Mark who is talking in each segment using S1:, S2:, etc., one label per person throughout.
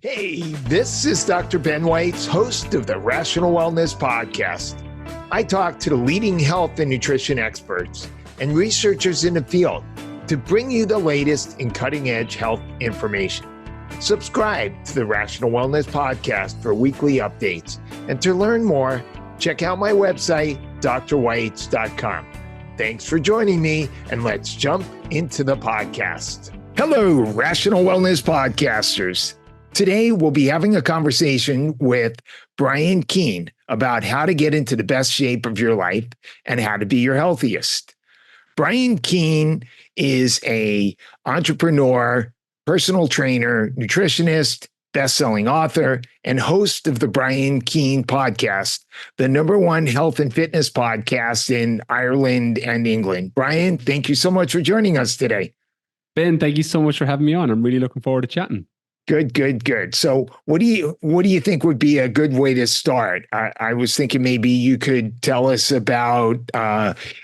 S1: Hey, this is Dr. Ben Weitz, host of the Rational Wellness Podcast. I talk to the leading health and nutrition experts and researchers in the field to bring you the latest in cutting-edge health information. Subscribe to the Rational Wellness Podcast for weekly updates. And to learn more, check out my website, drweitz.com. Thanks for joining me, and let's jump into the podcast. Hello, Rational Wellness Podcasters. Today, we'll be having a conversation with Brian Keane about how to get into the best shape of your life and how to be your healthiest. Brian Keane is an entrepreneur, personal trainer, nutritionist, best-selling author, and host of the Brian Keane podcast, the #1 health and fitness podcast in Ireland and England. Brian, thank you so much for joining us today.
S2: Ben, thank you so much for having me on. I'm really looking forward to chatting.
S1: Good. So what do you think would be a good way to start? I was thinking maybe you could tell us about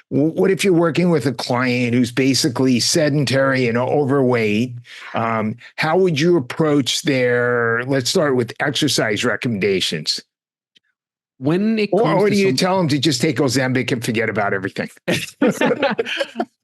S1: what if you're working with a client who's basically sedentary and overweight? How would you approach let's start with exercise recommendations.
S2: When it comes
S1: or do you tell them to just take Ozempic and forget about everything?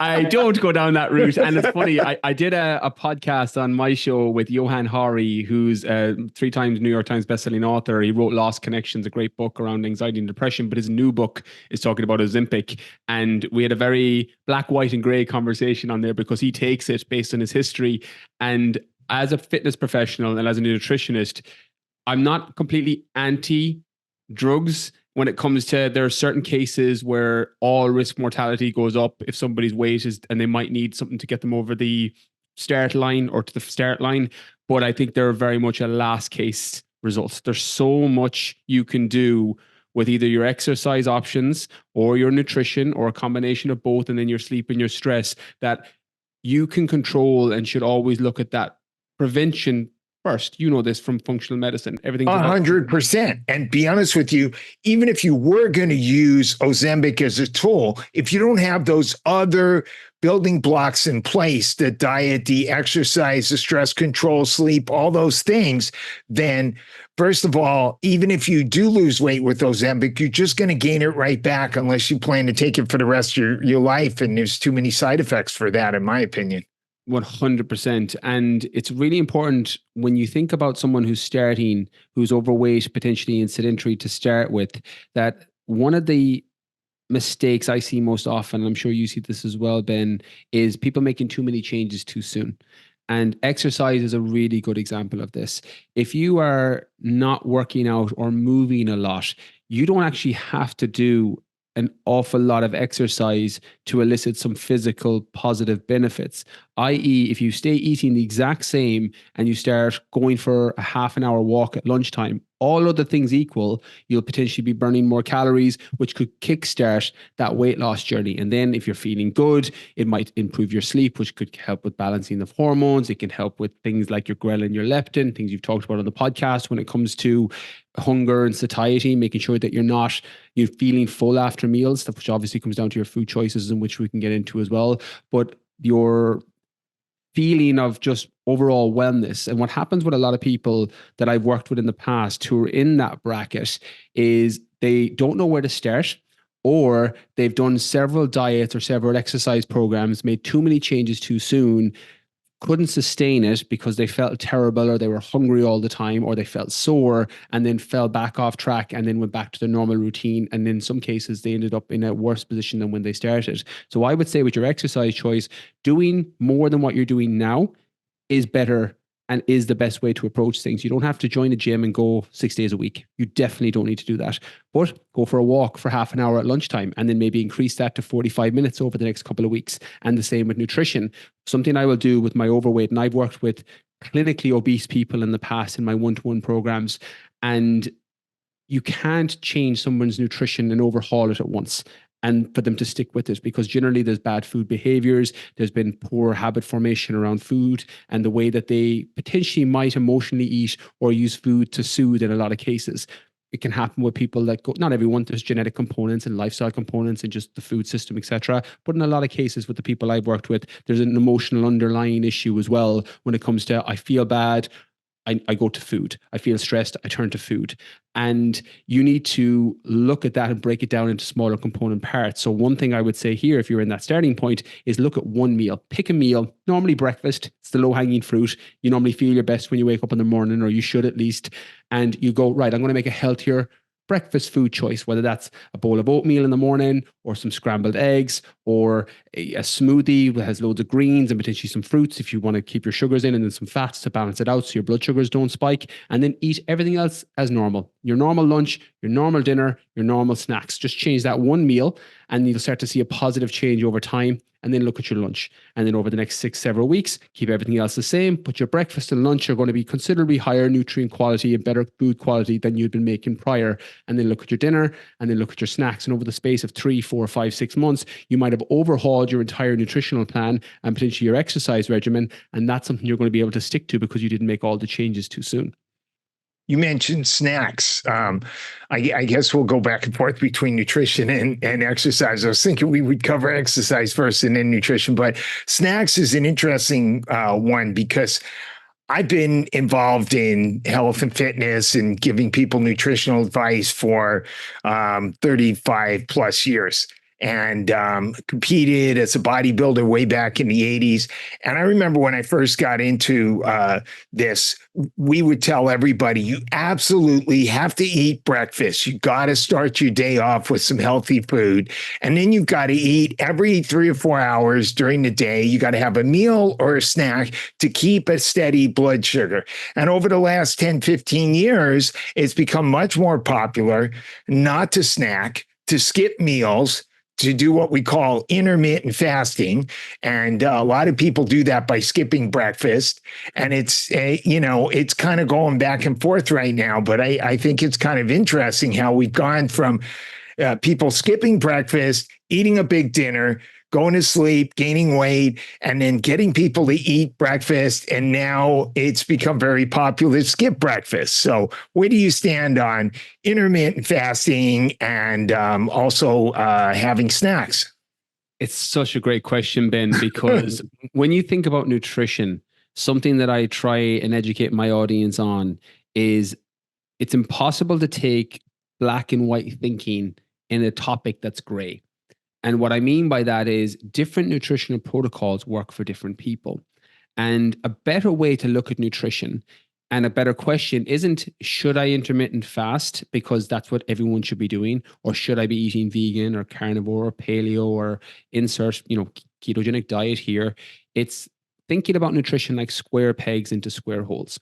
S2: I don't go down that route. And it's funny, I did a podcast on my show with Johan Hari, who's a 3 times New York Times bestselling author. He wrote Lost Connections, a great book around anxiety and depression, but his new book is talking about Ozempic. And we had a very black, white, and gray conversation on there because he takes it based on his history. And as a fitness professional and as a nutritionist, I'm not completely anti-drugs when it comes to, there are certain cases where all risk mortality goes up if somebody's weight is, and they might need something to get them over the start line or to the start line. But I think they're very much a last case result. There's so much you can do with either your exercise options or your nutrition or a combination of both, and then your sleep and your stress, that you can control and should always look at that prevention first. You know this from functional medicine. Everything's
S1: 100%. And be honest with you, even if you were going to use Ozempic as a tool, if you don't have those other building blocks in place, the diet, the exercise, the stress control, sleep, all those things, then first of all, even if you do lose weight with Ozempic, you're just going to gain it right back unless you plan to take it for the rest of your life. And there's too many side effects for that, in my opinion.
S2: 100%. And it's really important when you think about someone who's starting, who's overweight, potentially and sedentary to start with, that one of the mistakes I see most often, and I'm sure you see this as well, Ben, is people making too many changes too soon. And exercise is a really good example of this. If you are not working out or moving a lot, you don't actually have to do an awful lot of exercise to elicit some physical positive benefits. I.e., if you stay eating the exact same and you start going for a half an hour walk at lunchtime, all other things equal, you'll potentially be burning more calories, which could kickstart that weight loss journey. And then if you're feeling good, it might improve your sleep, which could help with balancing of hormones. It can help with things like your ghrelin, your leptin, things you've talked about on the podcast when it comes to hunger and satiety, making sure that you're feeling full after meals, which obviously comes down to your food choices, in which we can get into as well. But your feeling of just overall wellness. And what happens with a lot of people that I've worked with in the past who are in that bracket is they don't know where to start, or they've done several diets or several exercise programs, made too many changes too soon, couldn't sustain it because they felt terrible, or they were hungry all the time, or they felt sore, and then fell back off track and then went back to their normal routine. And in some cases, they ended up in a worse position than when they started. So I would say with your exercise choice, doing more than what you're doing now is better and is the best way to approach things. You don't have to join a gym and go 6 days a week. You definitely don't need to do that. But go for a walk for half an hour at lunchtime, and then maybe increase that to 45 minutes over the next couple of weeks. And the same with nutrition. Something I will do with my overweight, and I've worked with clinically obese people in the past in my one-to-one programs, and you can't change someone's nutrition and overhaul it at once and for them to stick with it, because generally there's bad food behaviors, there's been poor habit formation around food and the way that they potentially might emotionally eat or use food to soothe in a lot of cases. It can happen with people that go, not everyone, there's genetic components and lifestyle components and just the food system, etc. But in a lot of cases with the people I've worked with, there's an emotional underlying issue as well when it comes to, I feel bad, I go to food. I feel stressed, I turn to food. And you need to look at that and break it down into smaller component parts. So one thing I would say here, if you're in that starting point, is look at one meal. Pick a meal, normally breakfast. It's the low-hanging fruit. You normally feel your best when you wake up in the morning, or you should at least. And you go, right, I'm going to make a healthier breakfast food choice, whether that's a bowl of oatmeal in the morning or some scrambled eggs or a smoothie that has loads of greens and potentially some fruits if you want to keep your sugars in, and then some fats to balance it out so your blood sugars don't spike, and then eat everything else as normal. Your normal lunch, your normal dinner, your normal snacks. Just change that one meal and you'll start to see a positive change over time. And then look at your lunch. And then over the next several weeks, keep everything else the same, but your breakfast and lunch are going to be considerably higher nutrient quality and better food quality than you'd been making prior. And then look at your dinner, and then look at your snacks. And over the space of 3, 4, 5, 6 months, you might have overhauled your entire nutritional plan and potentially your exercise regimen. And that's something you're going to be able to stick to because you didn't make all the changes too soon.
S1: You mentioned snacks. I guess we'll go back and forth between nutrition and exercise. I was thinking we would cover exercise first and then nutrition, but snacks is an interesting one because I've been involved in health and fitness and giving people nutritional advice for 35 plus years. And competed as a bodybuilder way back in the 80s. And I remember when I first got into this, we would tell everybody, you absolutely have to eat breakfast. You got to start your day off with some healthy food. And then you've got to eat every 3 or 4 hours during the day. You got to have a meal or a snack to keep a steady blood sugar. And over the last 10, 15 years, it's become much more popular not to snack, to skip meals, to do what we call intermittent fasting. And a lot of people do that by skipping breakfast. And it's, it's kind of going back and forth right now. But I think it's kind of interesting how we've gone from people skipping breakfast, eating a big dinner, going to sleep, gaining weight, and then getting people to eat breakfast. And now it's become very popular to skip breakfast. So where do you stand on intermittent fasting and also having snacks?
S2: It's such a great question, Ben, because when you think about nutrition, something that I try and educate my audience on is it's impossible to take black and white thinking in a topic that's gray. And what I mean by that is different nutritional protocols work for different people. And a better way to look at nutrition and a better question isn't, should I intermittent fast because that's what everyone should be doing? Or should I be eating vegan or carnivore or paleo or insert, ketogenic diet here? It's thinking about nutrition like square pegs into square holes.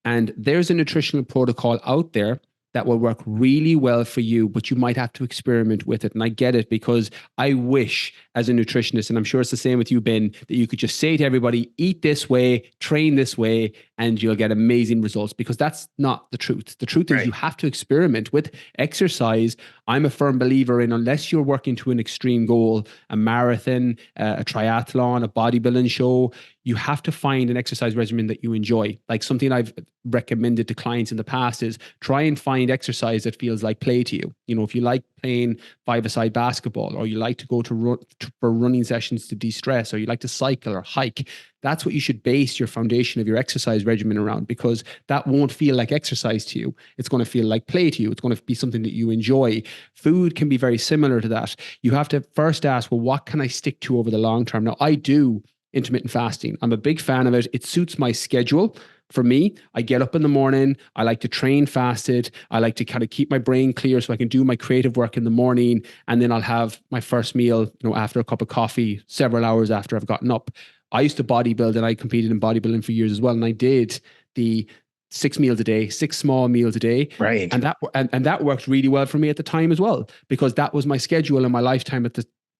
S2: And there's a nutritional protocol out there that will work really well for you, but you might have to experiment with it. And I get it, because I wish as a nutritionist, and I'm sure it's the same with you, Ben, that you could just say to everybody, eat this way, train this way, and you'll get amazing results, because that's not the truth. The truth is you have to experiment with exercise. I'm a firm believer in, unless you're working to an extreme goal, a marathon, a triathlon, a bodybuilding show, you have to find an exercise regimen that you enjoy. Like something I've recommended to clients in the past is try and find exercise that feels like play to you. If you like playing five-a-side basketball, or you like to go for running sessions to de-stress, or you like to cycle or hike, that's what you should base your foundation of your exercise regimen around, because that won't feel like exercise to you. It's going to feel like play to you. It's going to be something that you enjoy. Food can be very similar to that. You have to first ask, well, what can I stick to over the long term? Now, I do intermittent fasting. I'm a big fan of it. It suits my schedule. For me, I get up in the morning. I like to train fasted. I like to kind of keep my brain clear so I can do my creative work in the morning. And then I'll have my first meal, after a cup of coffee, several hours after I've gotten up. I used to bodybuild, and I competed in bodybuilding for years as well. And I did the 6 meals a day, 6 small meals a day.
S1: Right.
S2: And that worked really well for me at the time as well, because that was my schedule and my lifetime at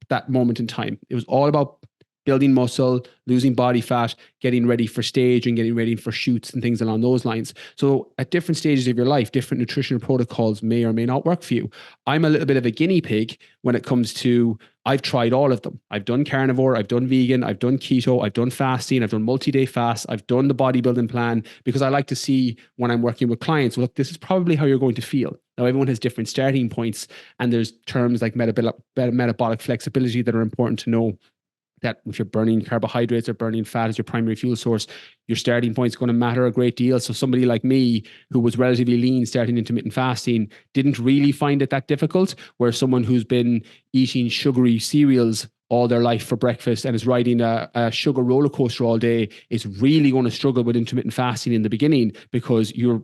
S2: that moment in time. It was all about building muscle, losing body fat, getting ready for stage and getting ready for shoots and things along those lines. So at different stages of your life, different nutritional protocols may or may not work for you. I'm a little bit of a guinea pig when it comes to, I've tried all of them. I've done carnivore, I've done vegan, I've done keto, I've done fasting, I've done multi-day fast, I've done the bodybuilding plan, because I like to see when I'm working with clients, look, this is probably how you're going to feel. Now, everyone has different starting points, and there's terms like metabolic flexibility that are important to know. that if you're burning carbohydrates or burning fat as your primary fuel source, your starting point is going to matter a great deal. So somebody like me, who was relatively lean starting intermittent fasting, didn't really find it that difficult, where someone who's been eating sugary cereals all their life for breakfast and is riding a sugar roller coaster all day is really going to struggle with intermittent fasting in the beginning, because you're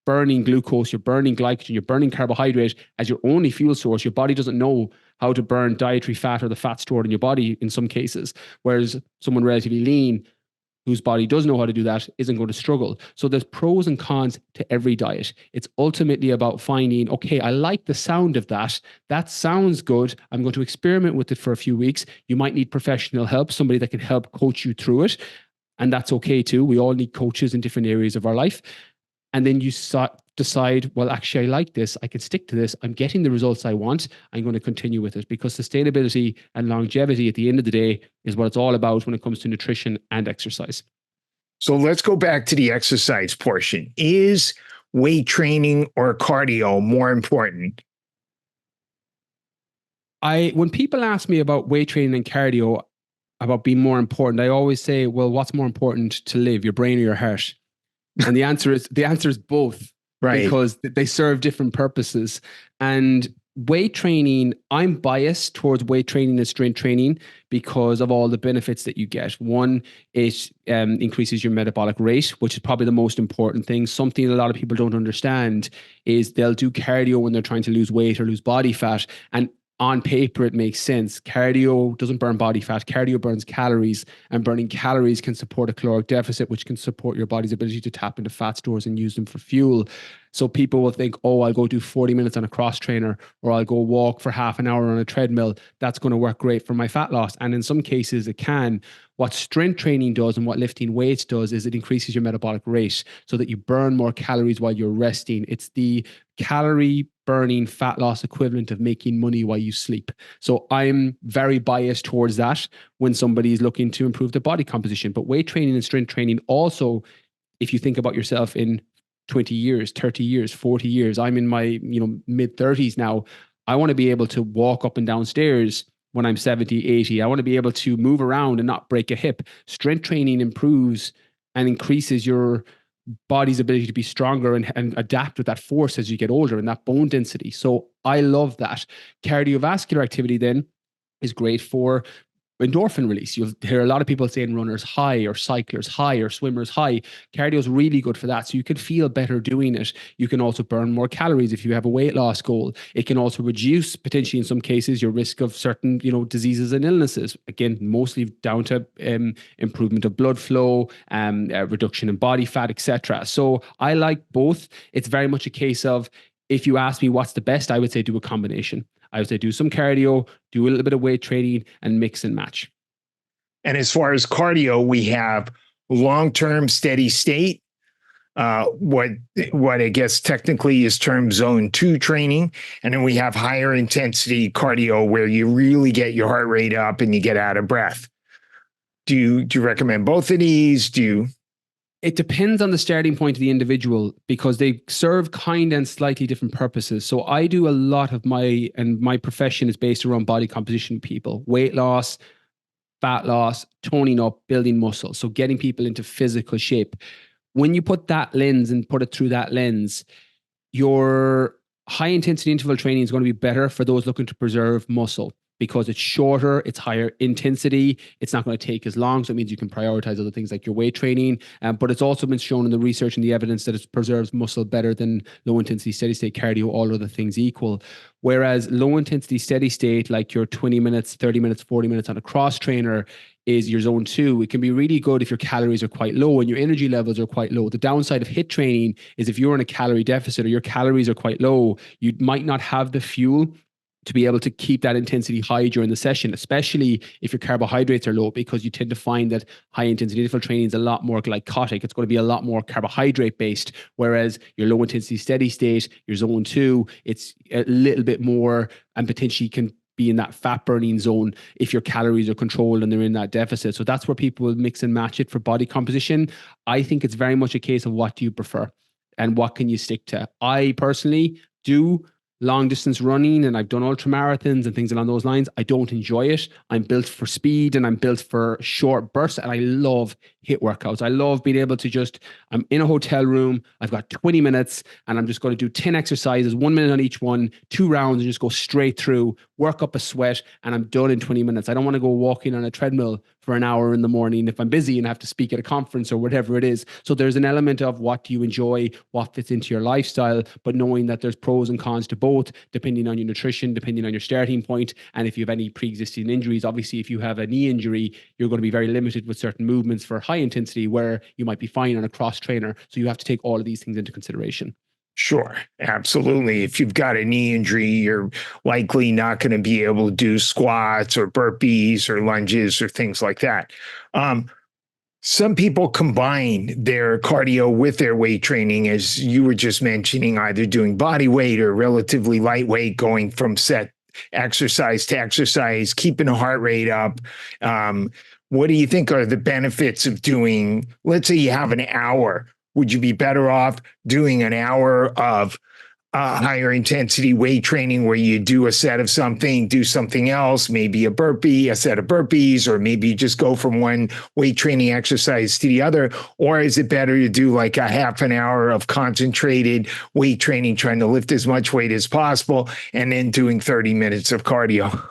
S2: burning glucose, you're burning glycogen, you're burning carbohydrate as your only fuel source. Your body doesn't know how to burn dietary fat or the fat stored in your body in some cases. Whereas someone relatively lean, whose body does know how to do that, isn't going to struggle. So there's pros and cons to every diet. It's ultimately about finding, okay, I like the sound of that. That sounds good. I'm going to experiment with it for a few weeks. You might need professional help, somebody that can help coach you through it. And that's okay too. We all need coaches in different areas of our life. And then you decide, well, actually, I like this. I can stick to this. I'm getting the results I want. I'm going to continue with it, because sustainability and longevity at the end of the day is what it's all about when it comes to nutrition and exercise.
S1: So let's go back to the exercise portion. Is weight training or cardio more important?
S2: When people ask me about weight training and cardio, about being more important, I always say, well, what's more important to live, your brain or your heart? And the answer is both, right? Because they serve different purposes. And weight training, I'm biased towards weight training and strength training because of all the benefits that you get. One, it increases your metabolic rate, which is probably the most important thing. Something a lot of people don't understand is they'll do cardio when they're trying to lose weight or lose body fat. And on paper, it makes sense. Cardio doesn't burn body fat. Cardio burns calories, and burning calories can support a caloric deficit, which can support your body's ability to tap into fat stores and use them for fuel. So people will think, oh, I'll go do 40 minutes on a cross trainer, or I'll go walk for half an hour on a treadmill. That's going to work great for my fat loss. And in some cases it can. What strength training does and what lifting weights does is it increases your metabolic rate so that you burn more calories while you're resting. It's the calorie burning fat loss equivalent of making money while you sleep. So I'm very biased towards that when somebody is looking to improve their body composition. But weight training and strength training also, if you think about yourself in 20 years, 30 years, 40 years, I'm in my mid 30s now. I want to be able to walk up and down stairs when I'm 70, 80. I want to be able to move around and not break a hip. Strength training improves and increases your body's ability to be stronger and adapt with that force as you get older and that bone density. So I love that. Cardiovascular activity then is great for endorphin release. You'll hear a lot of people saying runners high or cyclers high or swimmers high. Cardio is really good for that. So you can feel better doing it. You can also burn more calories if you have a weight loss goal. It can also reduce, potentially in some cases, your risk of certain, diseases and illnesses. Again, mostly down to improvement of blood flow, reduction in body fat, etc. So I like both. It's very much a case of, if you ask me what's the best, I would say do a combination. I would say do some cardio, do a little bit of weight training, and mix and match.
S1: And as far as cardio, we have long-term steady state, what I guess technically is termed zone 2 training. And then we have higher intensity cardio where you really get your heart rate up and you get out of breath. Do you recommend both of these?
S2: It depends on the starting point of the individual, because they serve kind and slightly different purposes. So I do a lot of my profession is based around body composition people, weight loss, fat loss, toning up, building muscle. So getting people into physical shape. When you put that lens and put it through that lens, your high intensity interval training is going to be better for those looking to preserve muscle, because it's shorter, it's higher intensity, it's not going to take as long. So it means you can prioritize other things like your weight training. But it's also been shown in the research and the evidence that it preserves muscle better than low intensity steady state cardio, all other things equal. Whereas low intensity steady state, like your 20 minutes, 30 minutes, 40 minutes on a cross trainer, is your zone 2. It can be really good if your calories are quite low and your energy levels are quite low. The downside of HIIT training is if you're in a calorie deficit or your calories are quite low, you might not have the fuel to be able to keep that intensity high during the session, especially if your carbohydrates are low, because you tend to find that high intensity interval training is a lot more glycotic. It's going to be a lot more carbohydrate based, whereas your low intensity steady state, your zone 2, it's a little bit more and potentially can be in that fat burning zone if your calories are controlled and they're in that deficit. So that's where people will mix and match it for body composition. I think it's very much a case of what do you prefer and what can you stick to. I personally do long distance running and I've done ultra marathons and things along those lines. I don't enjoy it. I'm built for speed and I'm built for short bursts. And I love HIIT workouts. I love being able to I'm in a hotel room. I've got 20 minutes and I'm just going to do 10 exercises, 1 minute on each one, 2 rounds, and just go straight through, work up a sweat, and I'm done in 20 minutes. I don't want to go walking on a treadmill for an hour in the morning if I'm busy and have to speak at a conference or whatever it is. So there's an element of what do you enjoy, what fits into your lifestyle, but knowing that there's pros and cons to both, depending on your nutrition, depending on your starting point. And if you have any pre-existing injuries, obviously, if you have a knee injury, you're going to be very limited with certain movements for high intensity where you might be fine on a cross trainer. So you have to take all of these things into consideration.
S1: Sure, absolutely. If you've got a knee injury, you're likely not going to be able to do squats or burpees or lunges or things like that. Some people combine their cardio with their weight training, as you were just mentioning, either doing body weight or relatively lightweight, going from set exercise to exercise, keeping the heart rate up. What do you think are the benefits of doing, let's say you have an hour? Would you be better off doing an hour of higher intensity weight training where you do a set of something, do something else, maybe a burpee, a set of burpees, or maybe you just go from one weight training exercise to the other? Or is it better to do like a half an hour of concentrated weight training, trying to lift as much weight as possible, and then doing 30 minutes of cardio?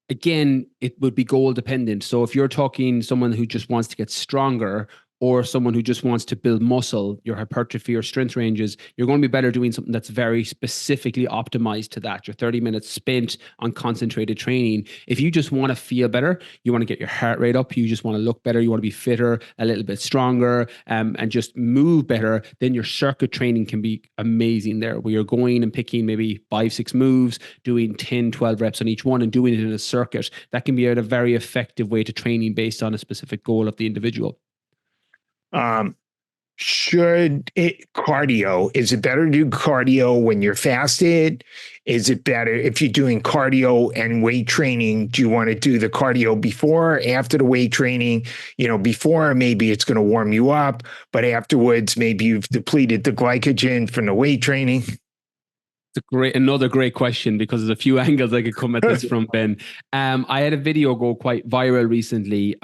S2: Again, it would be goal dependent. So if you're talking someone who just wants to get stronger, or someone who just wants to build muscle, your hypertrophy or strength ranges, you're going to be better doing something that's very specifically optimized to that. Your 30 minutes spent on concentrated training. If you just want to feel better, you want to get your heart rate up, you just want to look better, you want to be fitter, a little bit stronger, and just move better, then your circuit training can be amazing there, where you're going and picking maybe 5-6 moves, doing 10-12 reps on each one and doing it in a circuit. That can be a very effective way to training based on a specific goal of the individual. Is it better to do cardio when you're fasted? Is it better if you're doing cardio and weight training? Do you want to do the cardio before or after the weight training? Before, maybe it's going to warm you up, but afterwards, maybe you've depleted the glycogen from the weight training. It's another great question, because there's a few angles I could come at this from, Ben. I had a video go quite viral recently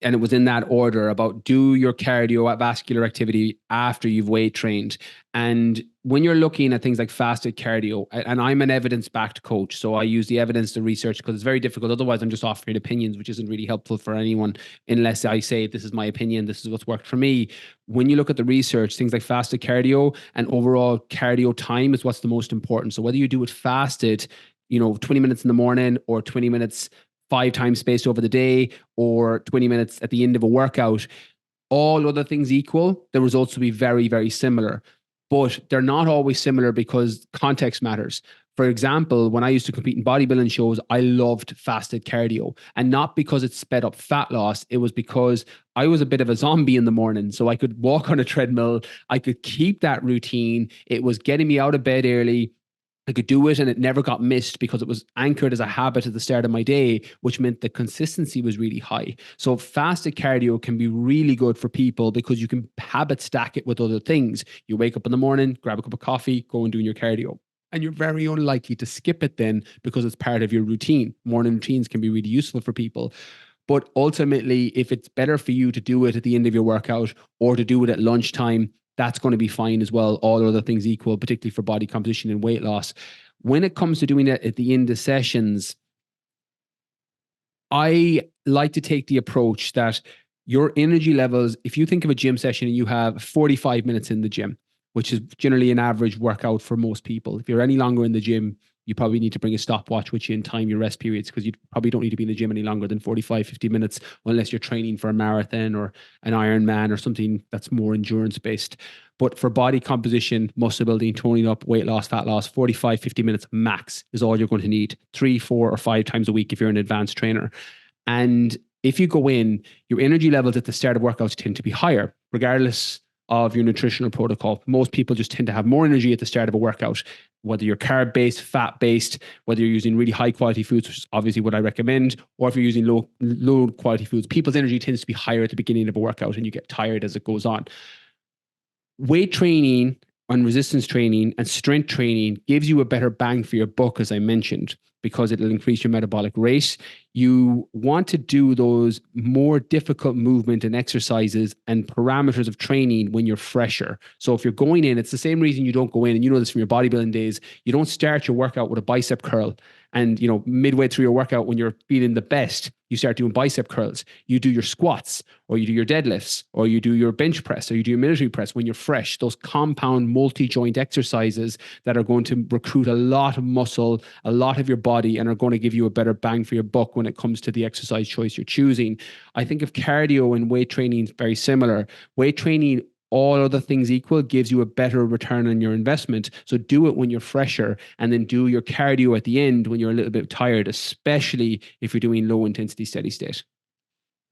S2: and it was in that order, about do your cardiovascular activity after you've weight trained. And when you're looking at things like fasted cardio, and I'm an evidence-backed coach, so I use the evidence to research, because it's very difficult. Otherwise, I'm just offering opinions, which isn't really helpful for anyone unless I say, this is my opinion, this is what's worked for me. When you look at the research, things like fasted cardio and overall cardio time is what's the most important. So whether you do it fasted, 20 minutes in the morning, or 20 minutes 5 times spaced over the day, or 20 minutes at the end of a workout, all other things equal, the results will be very, very similar. But they're not always similar because context matters. For example, when I used to compete in bodybuilding shows, I loved fasted cardio. And not because it sped up fat loss, it was because I was a bit of a zombie in the morning. So I could walk on a treadmill, I could keep that routine. It was getting me out of bed early. I could do it and it never got missed because it was anchored as a habit at the start of my day, which meant the consistency was really high. So fasted cardio can be really good for people because you can habit stack it with other things. You wake up in the morning, grab a cup of coffee, go and do your cardio. And you're very unlikely to skip it then because it's part of your routine. Morning routines can be really useful for people. But ultimately, if it's better for you to do it at the end of your workout or to do it at lunchtime, that's going to be fine as well, all other things equal, particularly for body composition and weight loss. When it comes to doing it at the end of sessions, I like to take the approach that your energy levels, if you think of a gym session and you have 45 minutes in the gym, which is generally an average workout for most people. If you're any longer in the gym, you probably need to bring a stopwatch with you and time your rest periods, because you probably don't need to be in the gym any longer than 45, 50 minutes, unless you're training for a marathon or an Ironman or something that's more endurance based. But for body composition, muscle building, toning up, weight loss, fat loss, 45, 50 minutes max is all you're going to need 3, 4, or 5 times a week if you're an advanced trainer. And if you go in, your energy levels at the start of workouts tend to be higher, regardless of your nutritional protocol. Most people just tend to have more energy at the start of a workout, whether you're carb-based, fat-based, whether you're using really high-quality foods, which is obviously what I recommend, or if you're using low-quality foods. People's energy tends to be higher at the beginning of a workout and you get tired as it goes on. Weight training on resistance training and strength training gives you a better bang for your buck, as I mentioned, because it'll increase your metabolic rate. You want to do those more difficult movement and exercises and parameters of training when you're fresher. So if you're going in, it's the same reason you don't go in, and you know this from your bodybuilding days, you don't start your workout with a bicep curl. And, midway through your workout, when you're feeling the best, you start doing bicep curls. You do your squats, or you do your deadlifts, or you do your bench press, or you do your military press when you're fresh. Those compound multi-joint exercises that are going to recruit a lot of muscle, a lot of your body, and are going to give you a better bang for your buck when it comes to the exercise choice you're choosing. I think of cardio and weight training very similar. Weight training, all other things equal, gives you a better return on your investment. So do it when you're fresher, and then do your cardio at the end when you're a little bit tired, especially if you're doing low intensity steady state.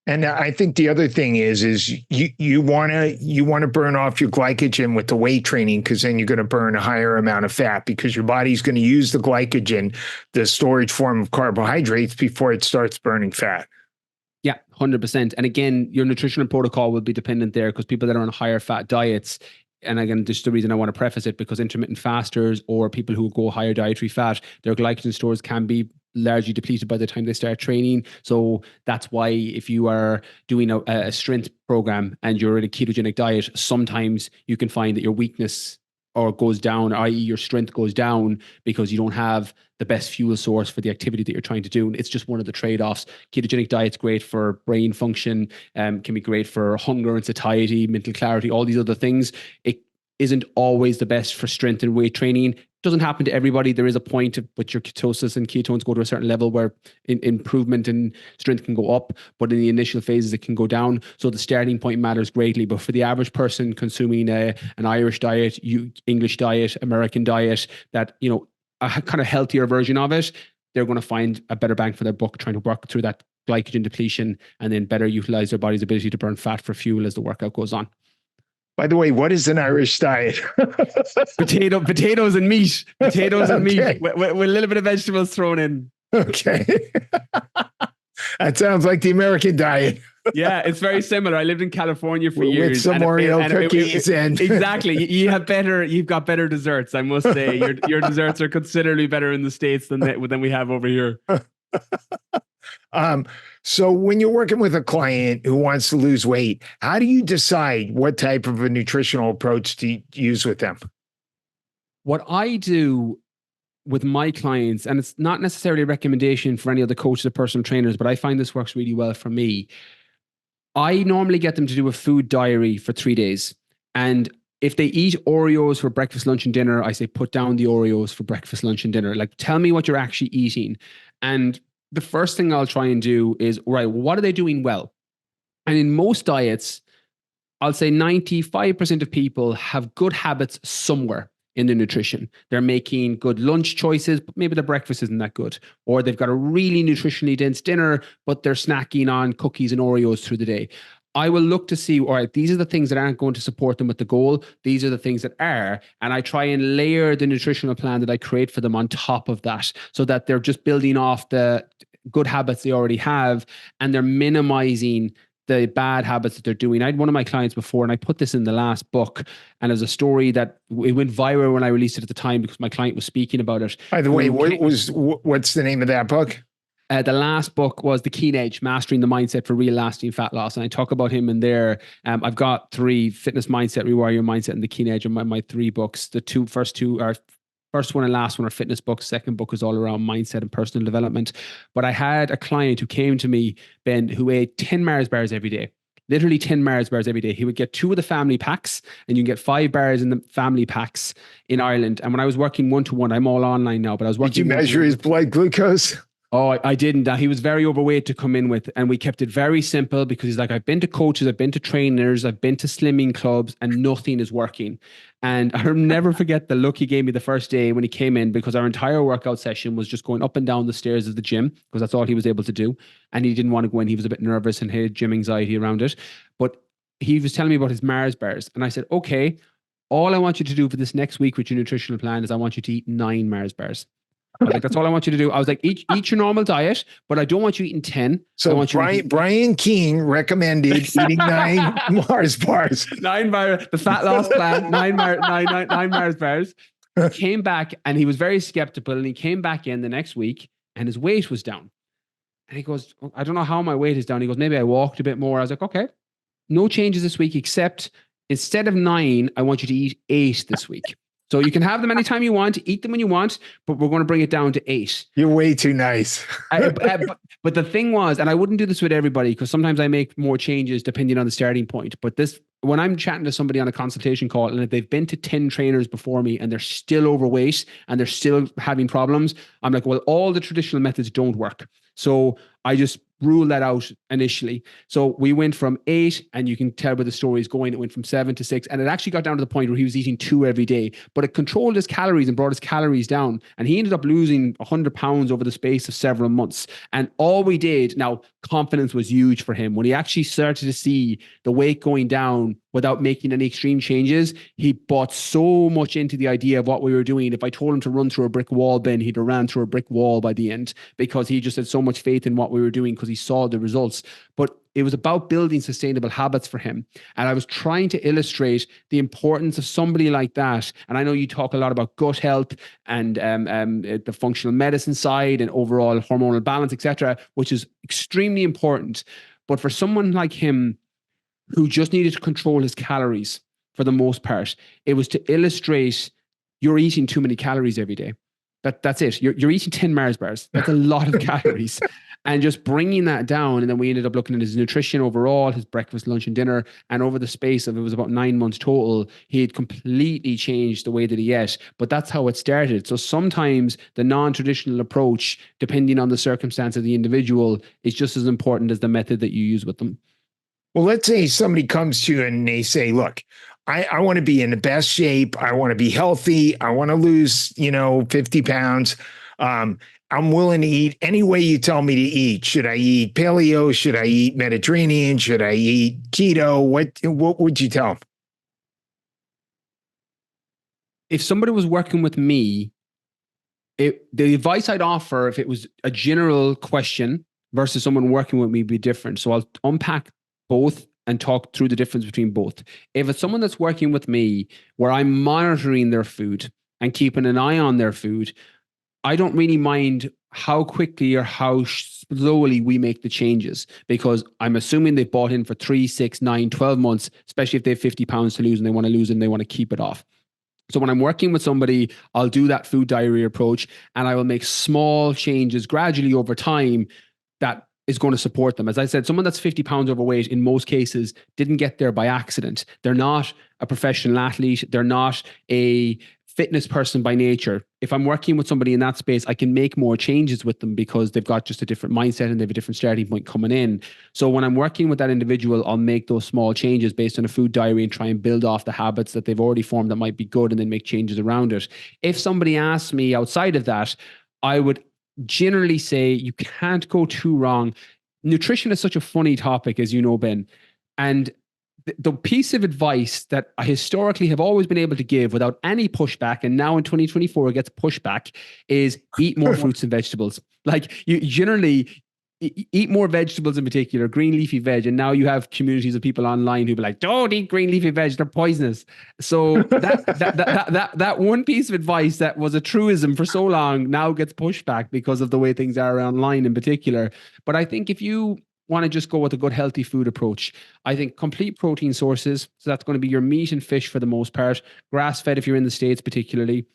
S1: And I think the other thing is you want to burn off your glycogen with the weight training, because then you're going to burn a higher amount of fat, because your body's going to use the glycogen, the storage form of carbohydrates, before it starts burning fat.
S2: Yeah, 100%. And again, your nutritional protocol will be dependent there, because people that are on higher fat diets, and again, just the reason I want to preface it, because intermittent fasters or people who go higher dietary fat, their glycogen stores can be largely depleted by the time they start training. So that's why if you are doing a strength program and you're in a ketogenic diet, sometimes you can find that your weakness or goes down, i.e. your strength goes down, because you don't have the best fuel source for the activity that you're trying to do. It's just one of the trade-offs. Ketogenic diet's great for brain function, can be great for hunger and satiety, mental clarity, all these other things. It isn't always the best for strength and weight training. Doesn't happen to everybody. There is a point at which your ketosis and ketones go to a certain level where improvement in strength can go up, but in the initial phases it can go down. So the starting point matters greatly. But for the average person consuming an Irish diet, English diet, American diet, that a kind of healthier version of it, they're going to find a better bang for their buck trying to work through that glycogen depletion and then better utilize their body's ability to burn fat for fuel as the workout goes on.
S1: By the way, what is an Irish diet?
S2: Potatoes and meat. Potatoes and meat with a little bit of vegetables thrown in.
S1: Okay. That sounds like the American diet.
S2: Yeah, it's very similar. I lived in California for years.
S1: With some Oreo cookies.
S2: Exactly. You've got better desserts, I must say. Your desserts are considerably better in the States than we have over here.
S1: So when you're working with a client who wants to lose weight, how do you decide what type of a nutritional approach to use with them?
S2: What I do with my clients, and it's not necessarily a recommendation for any other coaches or personal trainers, but I find this works really well for me. I normally get them to do a food diary for 3 days. And if they eat Oreos for breakfast, lunch, and dinner, I say, put down the Oreos for breakfast, lunch, and dinner. Like, tell me what you're actually eating. And the first thing I'll try and do is, right, what are they doing well? And in most diets, I'll say 95% of people have good habits somewhere in their nutrition. They're making good lunch choices, but maybe their breakfast isn't that good. Or they've got a really nutritionally dense dinner, but they're snacking on cookies and Oreos through the day. I will look to see, all right, these are the things that aren't going to support them with the goal. These are the things that are. And I try and layer the nutritional plan that I create for them on top of that, so that they're just building off the good habits they already have, and they're minimizing the bad habits that they're doing. I had one of my clients before, and I put this in the last book, and there's a story that it went viral when I released it at the time because my client was speaking about it.
S1: By the way, what's the name of that book?
S2: The last book was The Keane Edge, Mastering the Mindset for Real Lasting Fat Loss. And I talk about him in there. I've got 3: Fitness Mindset, Rewire Your Mindset, and The Keane Edge are my 3 books. The first one and last one are fitness books. Second book is all around mindset and personal development. But I had a client who came to me, Ben, who ate 10 Mars bars every day. Literally 10 Mars bars every day. He would get 2 of the family packs, and you can get 5 bars in the family packs in Ireland. And when I was working one-to-one, I'm all online now, but I was working.
S1: Did you measure his blood glucose?
S2: Oh, I didn't. He was very overweight to come in with, and we kept it very simple because he's like, I've been to coaches, I've been to trainers, I've been to slimming clubs, and nothing is working. And I'll never forget the look he gave me the first day when he came in, because our entire workout session was just going up and down the stairs of the gym, because that's all he was able to do. And he didn't want to go in. He was a bit nervous and had gym anxiety around it. But he was telling me about his Mars bars. And I said, okay, all I want you to do for this next week with your nutritional plan is I want you to eat 9 Mars bars. I was like, that's all I want you to do. I was like, eat your normal diet, but I don't want you eating 10.
S1: So Brian Keane recommended eating 9 Mars bars.
S2: 9 Mars, the fat loss plan, 9 Mars bars. He came back and he was very skeptical, and he came back in the next week and his weight was down. And he goes, I don't know how my weight is down. He goes, maybe I walked a bit more. I was like, okay, no changes this week, except instead of 9, I want you to eat 8 this week. So you can have them anytime you want, eat them when you want, but we're going to bring it down to 8.
S1: You're way too nice.
S2: But the thing was, and I wouldn't do this with everybody because sometimes I make more changes depending on the starting point. But this, when I'm chatting to somebody on a consultation call and if they've been to 10 trainers before me and they're still overweight and they're still having problems, I'm like, well, all the traditional methods don't work. So I just rule that out initially. So we went from 8, and you can tell where the story is going. It went from 7 to 6, and it actually got down to the point where he was eating 2 every day, but it controlled his calories and brought his calories down. And he ended up losing 100 pounds over the space of several months. And all we did, now confidence was huge for him. When he actually started to see the weight going down without making any extreme changes, he bought so much into the idea of what we were doing. If I told him to run through a brick wall, Ben, he'd have ran through a brick wall by the end, because he just had so much faith in what we were doing because he saw the results. But it was about building sustainable habits for him. And I was trying to illustrate the importance of somebody like that. And I know you talk a lot about gut health and the functional medicine side and overall hormonal balance, etc., which is extremely important. But for someone like him, who just needed to control his calories for the most part, it was to illustrate you're eating too many calories every day. That's it. You're eating 10 Mars bars. That's a lot of calories. And just bringing that down. And then we ended up looking at his nutrition overall, his breakfast, lunch, and dinner. And over the space of, it was about 9 months total, he had completely changed the way that he ate. But that's how it started. So sometimes the non-traditional approach, depending on the circumstance of the individual, is just as important as the method that you use with them.
S1: Well, let's say somebody comes to you and they say, look, I want to be in the best shape. I want to be healthy. I want to lose, 50 pounds. I'm willing to eat any way you tell me to eat. Should I eat paleo? Should I eat Mediterranean? Should I eat keto? What would you tell them?
S2: If somebody was working with me, the advice I'd offer, if it was a general question versus someone working with me, would be different. So I'll unpack both and talk through the difference between both. If it's someone that's working with me where I'm monitoring their food and keeping an eye on their food, I don't really mind how quickly or how slowly we make the changes, because I'm assuming they've bought in for 3, 6, 9, 12 months, especially if they have 50 pounds to lose and they want to lose it and they want to keep it off. So when I'm working with somebody, I'll do that food diary approach and I will make small changes gradually over time that is going to support them. As I said, someone that's 50 pounds overweight in most cases didn't get there by accident. They're not a professional athlete. They're not a fitness person by nature. If I'm working with somebody in that space, I can make more changes with them because they've got just a different mindset and they have a different starting point coming in. So when I'm working with that individual, I'll make those small changes based on a food diary and try and build off the habits that they've already formed that might be good and then make changes around it. If somebody asks me outside of that, I would generally say you can't go too wrong. Nutrition is such a funny topic, as you know, Ben. And the piece of advice that I historically have always been able to give without any pushback, and now in 2024 it gets pushback, is eat more fruits and vegetables. Like, you generally eat more vegetables, in particular green leafy veg. And now you have communities of people online who be like, don't eat green leafy veg, they're poisonous. So that one piece of advice that was a truism for so long now gets pushed back because of the way things are online in particular. But I think if you want to just go with a good healthy food approach, I think complete protein sources, so that's going to be your meat and fish for the most part, grass-fed if you're in the States particularly,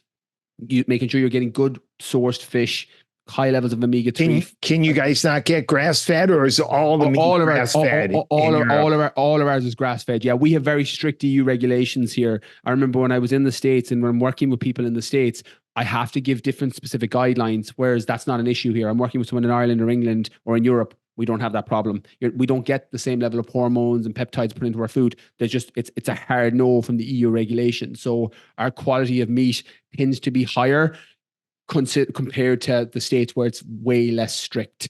S2: making sure you're getting good sourced fish, high levels of omega-3.
S1: Can you guys not get grass-fed, or is all the meat grass-fed?
S2: All of ours is grass-fed. Yeah, we have very strict EU regulations here. I remember when I was in the States and when I'm working with people in the States, I have to give different specific guidelines, whereas that's not an issue here. I'm working with someone in Ireland or England or in Europe. We don't have that problem. We don't get the same level of hormones and peptides put into our food. There's just, it's a hard no from the EU regulation. So our quality of meat tends to be higher compared to the States where it's way less strict.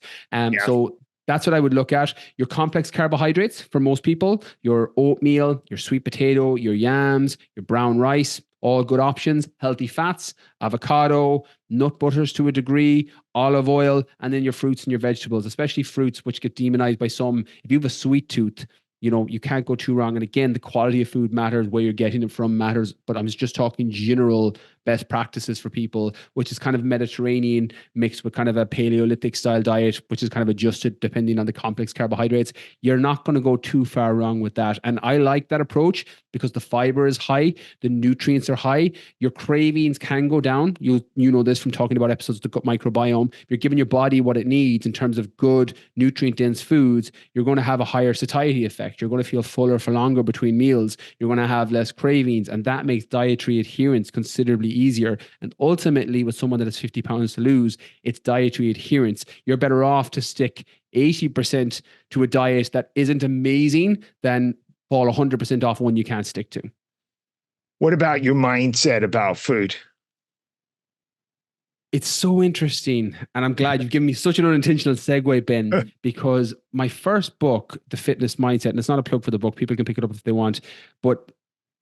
S2: So that's what I would look at. Your complex carbohydrates for most people, your oatmeal, your sweet potato, your yams, your brown rice, all good options. Healthy fats, avocado, nut butters to a degree, olive oil, and then your fruits and your vegetables, especially fruits, which get demonized by some. If you have a sweet tooth, you can't go too wrong. And again, the quality of food matters, where you're getting it from matters. But I'm just talking general best practices for people, which is kind of Mediterranean mixed with kind of a Paleolithic style diet, which is kind of adjusted depending on the complex carbohydrates. You're not going to go too far wrong with that. And I like that approach because the fiber is high, the nutrients are high, your cravings can go down. You know this from talking about episodes of the gut microbiome. You're giving your body what it needs in terms of good nutrient-dense foods. You're going to have a higher satiety effect. You're going to feel fuller for longer between meals. You're going to have less cravings, and that makes dietary adherence considerably easier. And ultimately, with someone that has 50 pounds to lose, it's dietary adherence. You're better off to stick 80% to a diet that isn't amazing than fall 100% off one you can't stick to.
S1: What about your mindset about food?
S2: It's so interesting. And I'm glad you've given me such an unintentional segue, Ben, because my first book, The Fitness Mindset, and it's not a plug for the book, people can pick it up if they want, but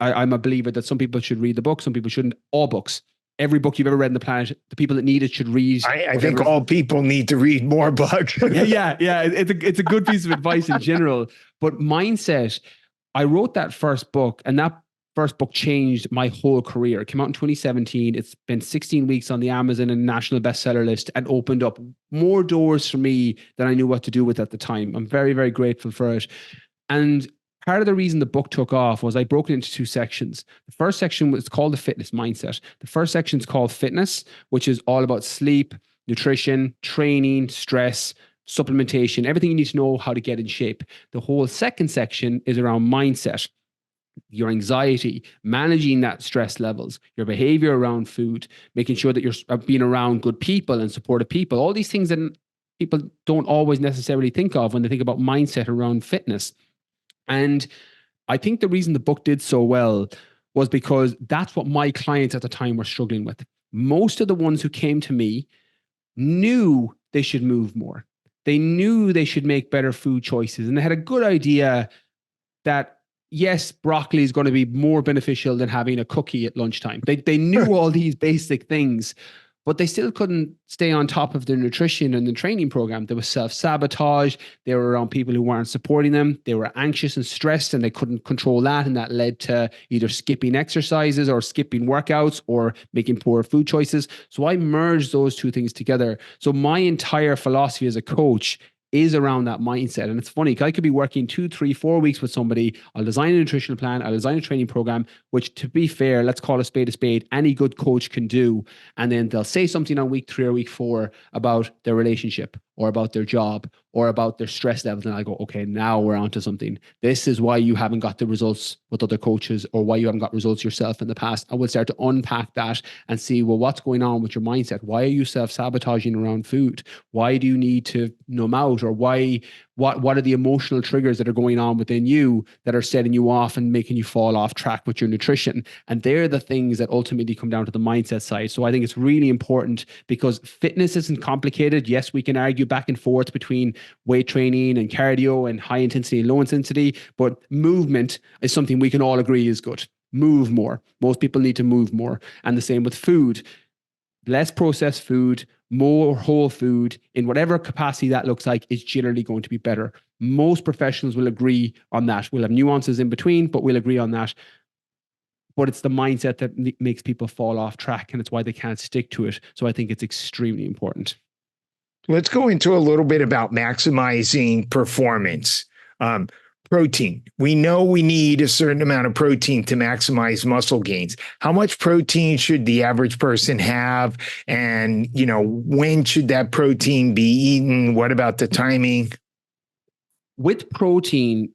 S2: I'm a believer that some people should read the book, some people shouldn't. All books, every book you've ever read on the planet, the people that need it should read.
S1: I think all people need to read more books.
S2: yeah. It's a good piece of advice in general. But mindset, I wrote that first book, and that first book changed my whole career. It came out in 2017. It's been 16 weeks on the Amazon and national bestseller list and opened up more doors for me than I knew what to do with at the time. I'm very, very grateful for it. And part of the reason the book took off was I broke it into two sections. The first section was called The Fitness Mindset. The first section is called Fitness, which is all about sleep, nutrition, training, stress, supplementation, everything you need to know how to get in shape. The whole second section is around mindset, your anxiety, managing that stress levels, your behavior around food, making sure that you're being around good people and supportive people, all these things that people don't always necessarily think of when they think about mindset around fitness. And I think the reason the book did so well was because that's what my clients at the time were struggling with. Most of the ones who came to me knew they should move more. They knew they should make better food choices. And they had a good idea that, yes, broccoli is going to be more beneficial than having a cookie at lunchtime. They knew all these basic things, but they still couldn't stay on top of their nutrition and the training program. There was self-sabotage. They were around people who weren't supporting them. They were anxious and stressed, and they couldn't control that. And that led to either skipping exercises or skipping workouts or making poor food choices. So I merged those two things together. So my entire philosophy as a coach is around that mindset. And it's funny, because I could be working 2, 3, 4 weeks with somebody. I'll design a nutritional plan. I'll design a training program, which, to be fair, let's call a spade, any good coach can do. And then they'll say something on week 3 or week 4 about their relationship or about their job or about their stress levels. And I go, okay, now we're onto something. This is why you haven't got the results with other coaches, or why you haven't got results yourself in the past. I will start to unpack that and see, well, what's going on with your mindset? Why are you self-sabotaging around food? Why do you need to numb out? Or what are the emotional triggers that are going on within you that are setting you off and making you fall off track with your nutrition? And they're the things that ultimately come down to the mindset side. So I think it's really important, because fitness isn't complicated. Yes, we can argue back and forth between weight training and cardio and high intensity and low intensity, but movement is something we can all agree is good. Move more. Most people need to move more. And the same with food. Less processed food, more whole food, in whatever capacity that looks like, is generally going to be better. Most professionals will agree on that. We'll have nuances in between, but we'll agree on that. But it's the mindset that makes people fall off track, and it's why they can't stick to it. So I think it's extremely important.
S1: Let's go into a little bit about maximizing performance. Protein. We know we need a certain amount of protein to maximize muscle gains. How much protein should the average person have? And, when should that protein be eaten? What about the timing?
S2: With protein,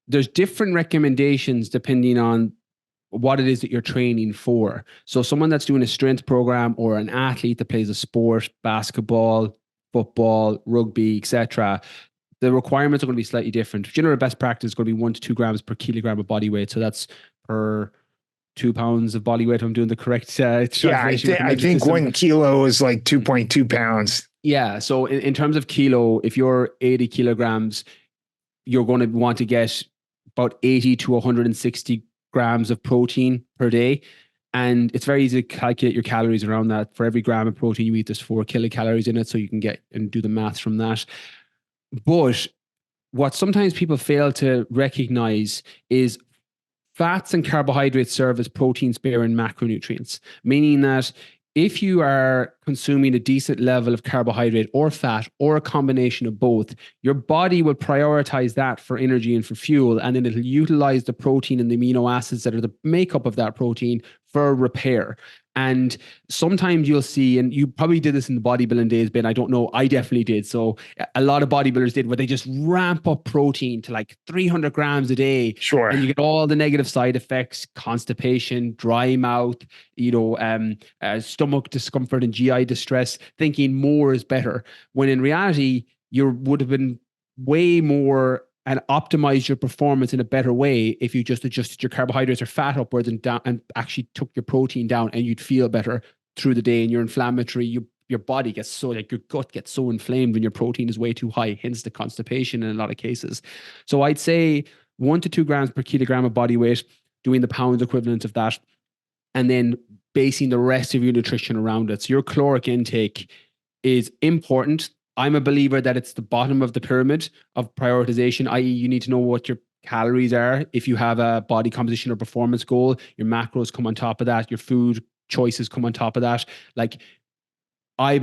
S2: there's different recommendations depending on what it is that you're training for. So someone that's doing a strength program, or an athlete that plays a sport, basketball, football, rugby, etc., the requirements are going to be slightly different. General best practice is going to be 1 to 2 grams per kilogram of body weight. So that's per 2 pounds of body weight, if I'm doing the correct translation.
S1: I think 1 kilo is like 2.2 pounds.
S2: Yeah. So in terms of kilo, if you're 80 kilograms, you're going to want to get about 80 to 160 grams of protein per day. And it's very easy to calculate your calories around that. For every gram of protein you eat, there's 4 kilocalories in it. So you can get and do the maths from that. But what sometimes people fail to recognize is fats and carbohydrates serve as protein sparing macronutrients, meaning that if you are consuming a decent level of carbohydrate or fat or a combination of both, your body will prioritize that for energy and for fuel, and then it'll utilize the protein and the amino acids that are the makeup of that protein for repair. And sometimes you'll see, and you probably did this in the bodybuilding days, Ben, I don't know, I definitely did. So a lot of bodybuilders did, where they just ramp up protein to like 300 grams a day.
S1: Sure.
S2: And you get all the negative side effects, constipation, dry mouth, stomach discomfort and GI distress, thinking more is better. When in reality, you would have been way more and optimize your performance in a better way if you just adjusted your carbohydrates or fat upwards and down, and actually took your protein down, and you'd feel better through the day. And your inflammatory, your body gets so, like, your gut gets so inflamed when your protein is way too high, hence the constipation in a lot of cases. So I'd say 1 to 2 grams per kilogram of body weight, doing the pounds equivalent of that, and then basing the rest of your nutrition around it. So your caloric intake is important. I'm a believer that it's the bottom of the pyramid of prioritization, i.e. you need to know what your calories are. If you have a body composition or performance goal, your macros come on top of that, your food choices come on top of that. Like, I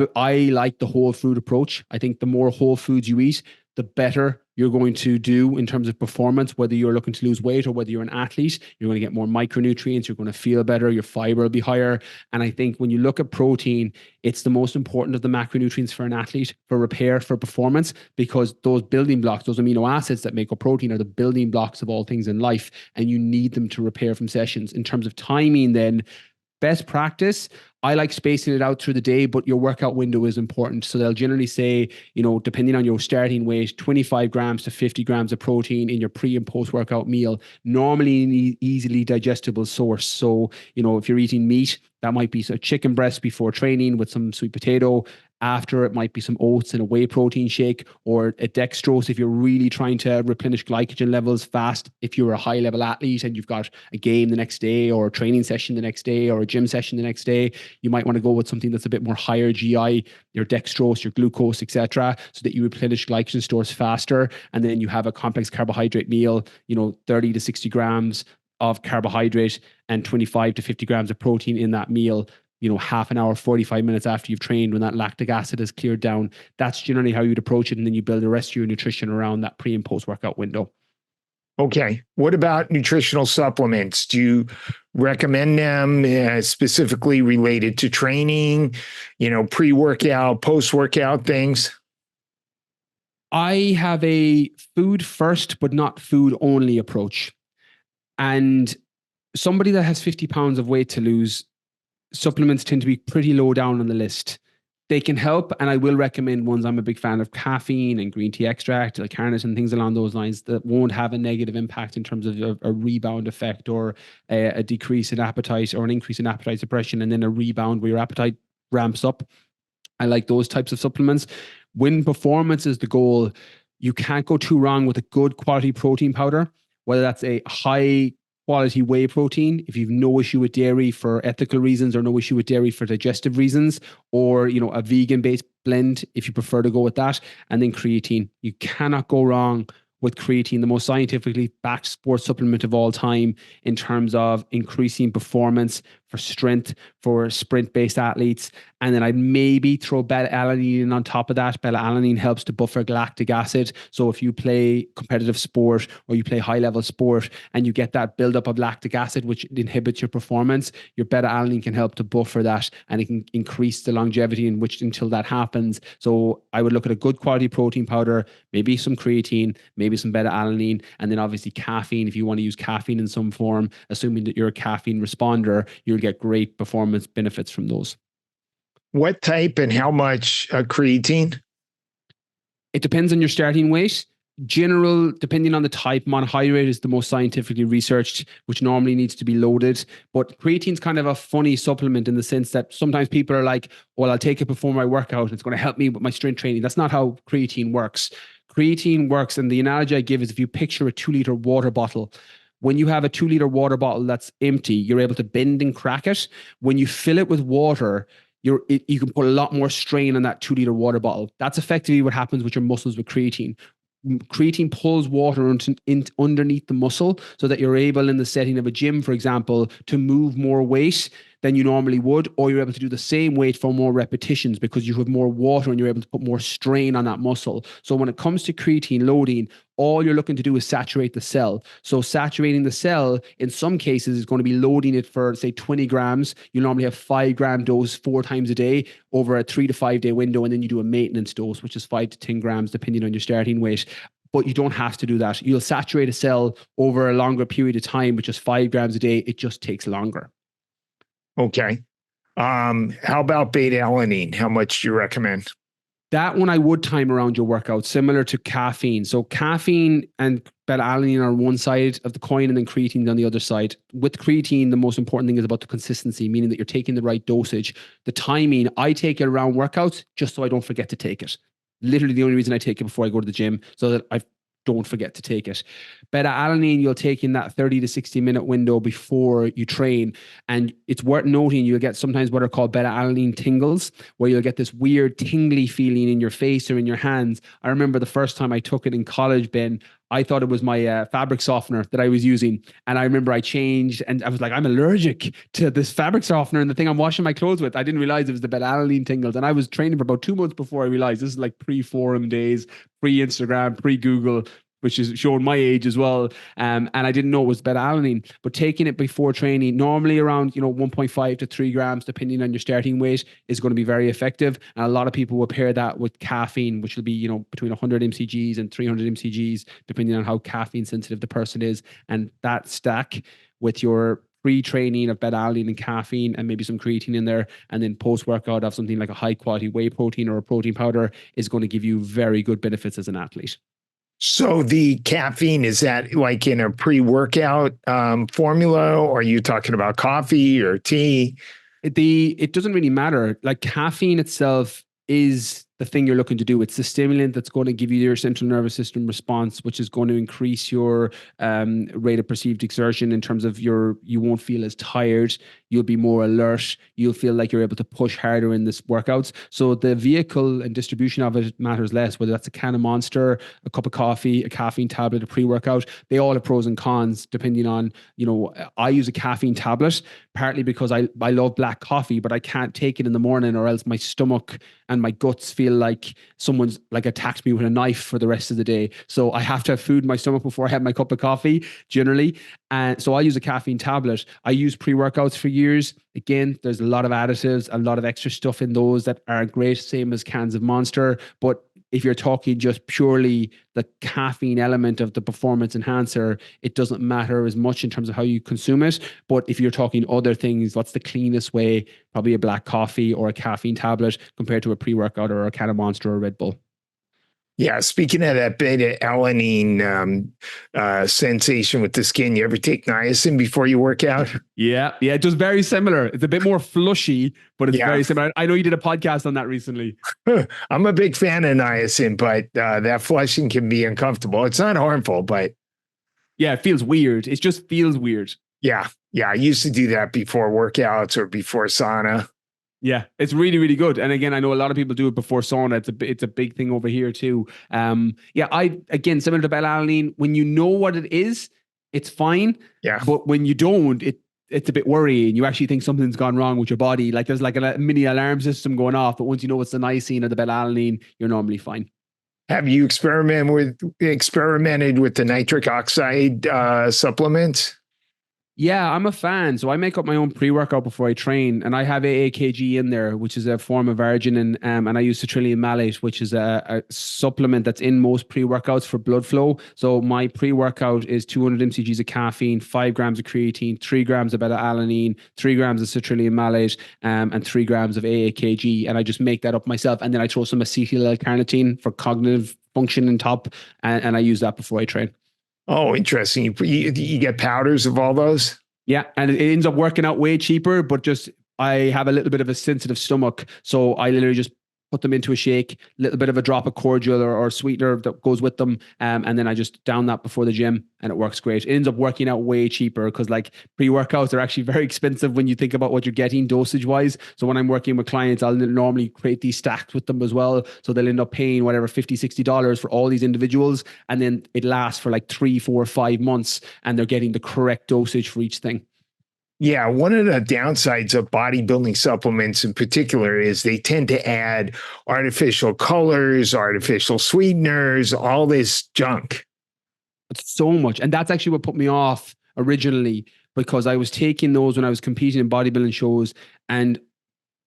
S2: like the whole food approach. I think the more whole foods you eat, the better you're going to do in terms of performance, whether you're looking to lose weight or whether you're an athlete. You're going to get more micronutrients, you're going to feel better, your fiber will be higher. And I think when you look at protein, it's the most important of the macronutrients for an athlete, for repair, for performance, because those building blocks, those amino acids that make up protein, are the building blocks of all things in life, and you need them to repair from sessions. In terms of timing, then, best practice, I like spacing it out through the day, but your workout window is important. So they'll generally say, depending on your starting weight, 25 grams to 50 grams of protein in your pre and post workout meal, normally an easily digestible source. So, if you're eating meat, that might be a chicken breast before training with some sweet potato. After, it might be some oats and a whey protein shake, or a dextrose if you're really trying to replenish glycogen levels fast. If you're a high level athlete and you've got a game the next day, or a training session the next day, or a gym session the next day, you might want to go with something that's a bit more higher GI, your dextrose, your glucose, etc., so that you replenish glycogen stores faster. And then you have a complex carbohydrate meal, 30 to 60 grams of carbohydrate and 25 to 50 grams of protein in that meal, half an hour, 45 minutes after you've trained, when that lactic acid is cleared down. That's generally how you'd approach it. And then you build the rest of your nutrition around that pre and post workout window.
S1: Okay. What about nutritional supplements? Do you recommend them specifically related to training, pre-workout, post-workout things?
S2: I have a food first, but not food only approach. And somebody that has 50 pounds of weight to lose, supplements tend to be pretty low down on the list. They can help, and I will recommend ones. I'm a big fan of caffeine and green tea extract, like carnit and things along those lines, that won't have a negative impact in terms of a rebound effect, or a decrease in appetite, or an increase in appetite suppression, and then a rebound where your appetite ramps up. I like those types of supplements. When performance is the goal, you can't go too wrong with a good quality protein powder, whether that's a high quality whey protein, if you've no issue with dairy for ethical reasons, or no issue with dairy for digestive reasons, or a vegan based blend if you prefer to go with that. And then creatine. You cannot go wrong with creatine, the most scientifically backed sports supplement of all time, in terms of increasing performance for strength, for sprint-based athletes. And then I'd maybe throw beta-alanine in on top of that. Beta-alanine helps to buffer lactic acid. So if you play competitive sport, or you play high-level sport, and you get that buildup of lactic acid, which inhibits your performance, your beta-alanine can help to buffer that, and it can increase the longevity in which until that happens. So I would look at a good quality protein powder, maybe some creatine, maybe some beta-alanine, and then obviously caffeine. If you want to use caffeine in some form, assuming that you're a caffeine responder, you'll get great performance benefits from those.
S1: What type and how much creatine?
S2: It depends on your starting weight. General, depending on the type, monohydrate is the most scientifically researched, which normally needs to be loaded. But creatine is kind of a funny supplement in the sense that sometimes people are like, well, I'll take it before my workout, it's going to help me with my strength training. That's not how creatine works. Creatine works, and the analogy I give is, if you picture a 2-liter water bottle when you have a 2 liter water bottle that's empty, you're able to bend and crack it. When you fill it with water, you can put a lot more strain on that 2 liter water bottle. That's effectively what happens with your muscles with creatine. Creatine pulls water underneath the muscle so that you're able, in the setting of a gym, for example, to move more weight than you normally would, or you're able to do the same weight for more repetitions because you have more water and you're able to put more strain on that muscle. So when it comes to creatine loading, all you're looking to do is saturate the cell. So saturating the cell, in some cases, is going to be loading it for, say, 20 grams. You normally have 5-gram dose 4 times a day over a 3 to 5 day window. And then you do a maintenance dose, which is 5 to 10 grams, depending on your starting weight. But you don't have to do that. You'll saturate a cell over a longer period of time, which is 5 grams a day. It just takes longer.
S1: Okay. How about beta-alanine? How much do you recommend?
S2: That one I would time around your workout, similar to caffeine. So caffeine and beta-alanine are one side of the coin, and then creatine on the other side. With creatine, the most important thing is about the consistency, meaning that you're taking the right dosage. The timing, I take it around workouts just so I don't forget to take it. Literally the only reason I take it before I go to the gym, so that I don't forget to take it. Beta-alanine, you'll take in that 30 to 60 minute window before you train. And it's worth noting, you'll get sometimes what are called beta-alanine tingles, where you'll get this weird tingly feeling in your face or in your hands. I remember the first time I took it in college, Ben, I thought it was my fabric softener that I was using. And I remember I changed and I was like, I'm allergic to this fabric softener and the thing I'm washing my clothes with. I didn't realize it was the beta-alanine tingles. And I was training for about 2 months before I realized this is like pre-forum days, pre-Instagram, pre-Google, which is showing my age as well. And I didn't know it was beta-alanine, but taking it before training, normally around, 1.5 to 3 grams, depending on your starting weight, is going to be very effective. And a lot of people will pair that with caffeine, which will be, between 100 mcgs and 300 mcgs, depending on how caffeine sensitive the person is. And that stack with your pre-training of beta-alanine and caffeine and maybe some creatine in there, and then post-workout of something like a high-quality whey protein or a protein powder is going to give you very good benefits as an athlete.
S1: So the caffeine, is that like in a pre-workout formula, or are you talking about coffee or tea?
S2: It doesn't really matter. Like caffeine itself is the thing you're looking to do. It's the stimulant that's going to give you your central nervous system response, which is going to increase your rate of perceived exertion in terms of you won't feel as tired. You'll be more alert. You'll feel like you're able to push harder in this workouts. So the vehicle and distribution of it matters less, whether that's a can of Monster, a cup of coffee, a caffeine tablet, a pre-workout. They all have pros and cons depending on, I use a caffeine tablet partly because I love black coffee, but I can't take it in the morning or else my stomach and my guts feel like someone's like attacked me with a knife for the rest of the day. So I have to have food in my stomach before I have my cup of coffee generally. And so I use a caffeine tablet. I use pre-workouts for years. Again, there's a lot of additives, a lot of extra stuff in those that aren't great, same as cans of Monster. But if you're talking just purely the caffeine element of the performance enhancer, it doesn't matter as much in terms of how you consume it. But if you're talking other things, what's the cleanest way? Probably a black coffee or a caffeine tablet compared to a pre-workout or a can of Monster or a Red Bull.
S1: Yeah, speaking of that beta-alanine sensation with the skin, you ever take niacin before you work out?
S2: Yeah, just very similar. It's a bit more flushy, but it's very similar. I know you did a podcast on that recently.
S1: I'm a big fan of niacin, but that flushing can be uncomfortable. It's not harmful, but...
S2: Yeah, it feels weird. It just feels weird.
S1: Yeah, I used to do that before workouts or before sauna.
S2: Yeah, it's really, really good. And again, I know a lot of people do it before sauna. It's a big thing over here too. Again, similar to beta-alanine, when you know what it is, it's fine.
S1: Yeah.
S2: But when you don't, it's a bit worrying. You actually think something's gone wrong with your body. Like there's like a mini alarm system going off. But once you know it's the niacin or the beta-alanine, you're normally fine.
S1: Have you experimented with the nitric oxide supplements?
S2: Yeah, I'm a fan. So I make up my own pre-workout before I train, and I have AAKG in there, which is a form of arginine, and I use citrulline malate, which is a supplement that's in most pre-workouts for blood flow. So my pre-workout is 200 mcgs of caffeine, 5 grams of creatine, 3 grams of beta-alanine, 3 grams of citrulline malate, and 3 grams of AAKG, and I just make that up myself, and then I throw some acetyl-L-carnitine for cognitive function on top, and I use that before I train.
S1: Oh, interesting. You get powders of all those?
S2: Yeah, and it ends up working out way cheaper, but just I have a little bit of a sensitive stomach. So I literally just put them into a shake, a little bit of a drop of cordial or sweetener that goes with them. And then I just down that before the gym and it works great. It ends up working out way cheaper because like pre-workouts are actually very expensive when you think about what you're getting dosage wise. So when I'm working with clients, I'll normally create these stacks with them as well. So they'll end up paying whatever, $50, $60 for all these individuals. And then it lasts for like 3, 4, 5 months and they're getting the correct dosage for each thing.
S1: Yeah, one of the downsides of bodybuilding supplements in particular is they tend to add artificial colors, artificial sweeteners, all this junk.
S2: So much. And that's actually what put me off originally, because I was taking those when I was competing in bodybuilding shows, and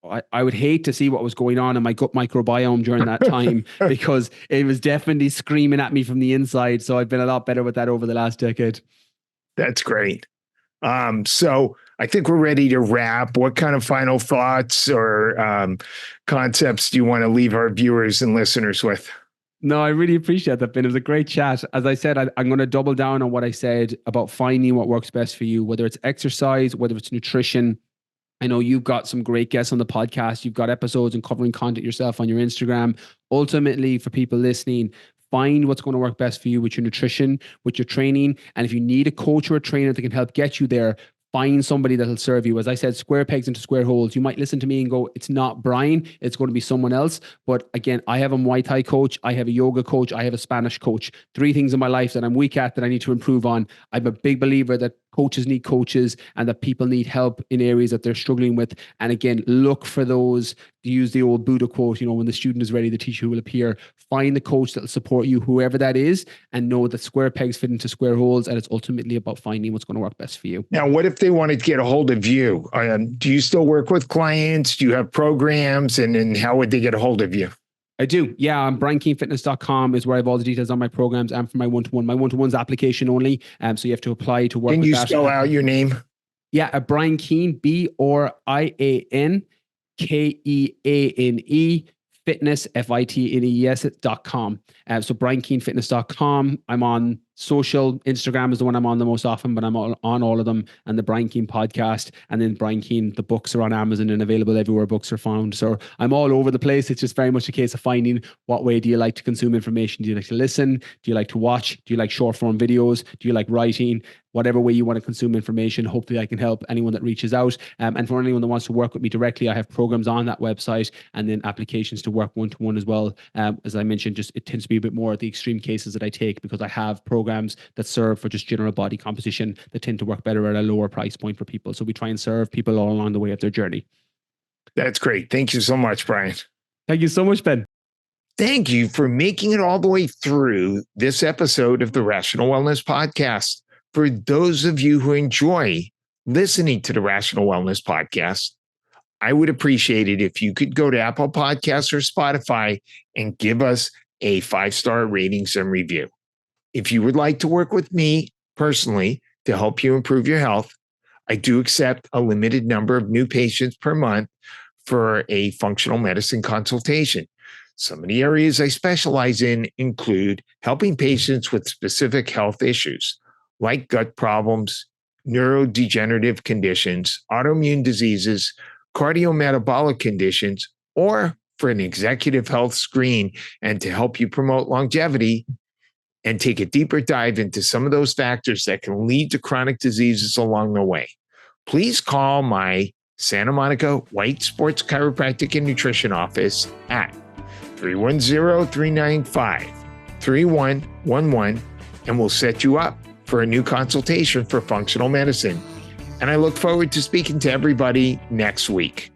S2: I would hate to see what was going on in my gut microbiome during that time because it was definitely screaming at me from the inside. So I've been a lot better with that over the last decade.
S1: That's great. So I think we're ready to wrap. What kind of final thoughts or concepts do you want to leave our viewers and listeners with?
S2: No, I really appreciate that, Ben. It was a great chat. As I said, I'm going to double down on what I said about finding what works best for you, whether it's exercise, whether it's nutrition. I know you've got some great guests on the podcast. You've got episodes and covering content yourself on your Instagram. Ultimately, for people listening, find what's going to work best for you with your nutrition, with your training. And if you need a coach or a trainer that can help get you there, find somebody that'll serve you. As I said, square pegs into square holes. You might listen to me and go, it's not Brian, it's going to be someone else. But again, I have a Muay Thai coach, I have a yoga coach, I have a Spanish coach. 3 things in my life that I'm weak at that I need to improve on. I'm a big believer that coaches need coaches and that people need help in areas that they're struggling with. And again, look for those, to use the old Buddha quote, when the student is ready, the teacher will appear. Find the coach that will support you, whoever that is, and know that square pegs fit into square holes. And it's ultimately about finding what's going to work best for you.
S1: Now, what if they wanted to get a hold of you? Do you still work with clients? Do you have programs? And how would they get a hold of you?
S2: I do. Yeah. BrianKeaneFitness.com is where I have all the details on my programs and for my one-to-one. My one-to-one's application only. So you have to apply to work with that.
S1: Can you spell out your name?
S2: Yeah. Brian Keane, BRIANKEANE, fitness, FITNES.com. So BrianKeaneFitness.com. I'm on social. Instagram is the one I'm on the most often, but I'm on all of them. And the Brian Keane podcast, and then Brian Keane, the books are on Amazon and available everywhere books are found. So I'm all over the place. It's just very much a case of finding what way do you like to consume information? Do you like to listen? Do you like to watch? Do you like short form videos? Do you like writing? Whatever way you want to consume information, hopefully I can help anyone that reaches out. And for anyone that wants to work with me directly, I have programs on that website and then applications to work one-to-one as well. As I mentioned, just it tends to be a bit more at the extreme cases that I take because I have programs that serve for just general body composition that tend to work better at a lower price point for people. So we try and serve people all along the way of their journey.
S1: That's great. Thank you so much, Brian.
S2: Thank you so much, Ben.
S1: Thank you for making it all the way through this episode of the Rational Wellness Podcast. For those of you who enjoy listening to the Rational Wellness Podcast, I would appreciate it if you could go to Apple Podcasts or Spotify and give us a 5-star ratings and review. If you would like to work with me personally to help you improve your health, I do accept a limited number of new patients per month for a functional medicine consultation. Some of the areas I specialize in include helping patients with specific health issues like gut problems, neurodegenerative conditions, autoimmune diseases, cardiometabolic conditions, or for an executive health screen and to help you promote longevity and take a deeper dive into some of those factors that can lead to chronic diseases along the way. Please call my Santa Monica Weitz Sports Chiropractic and Nutrition office at 310-395-3111 and we'll set you up for a new consultation for functional medicine. And I look forward to speaking to everybody next week.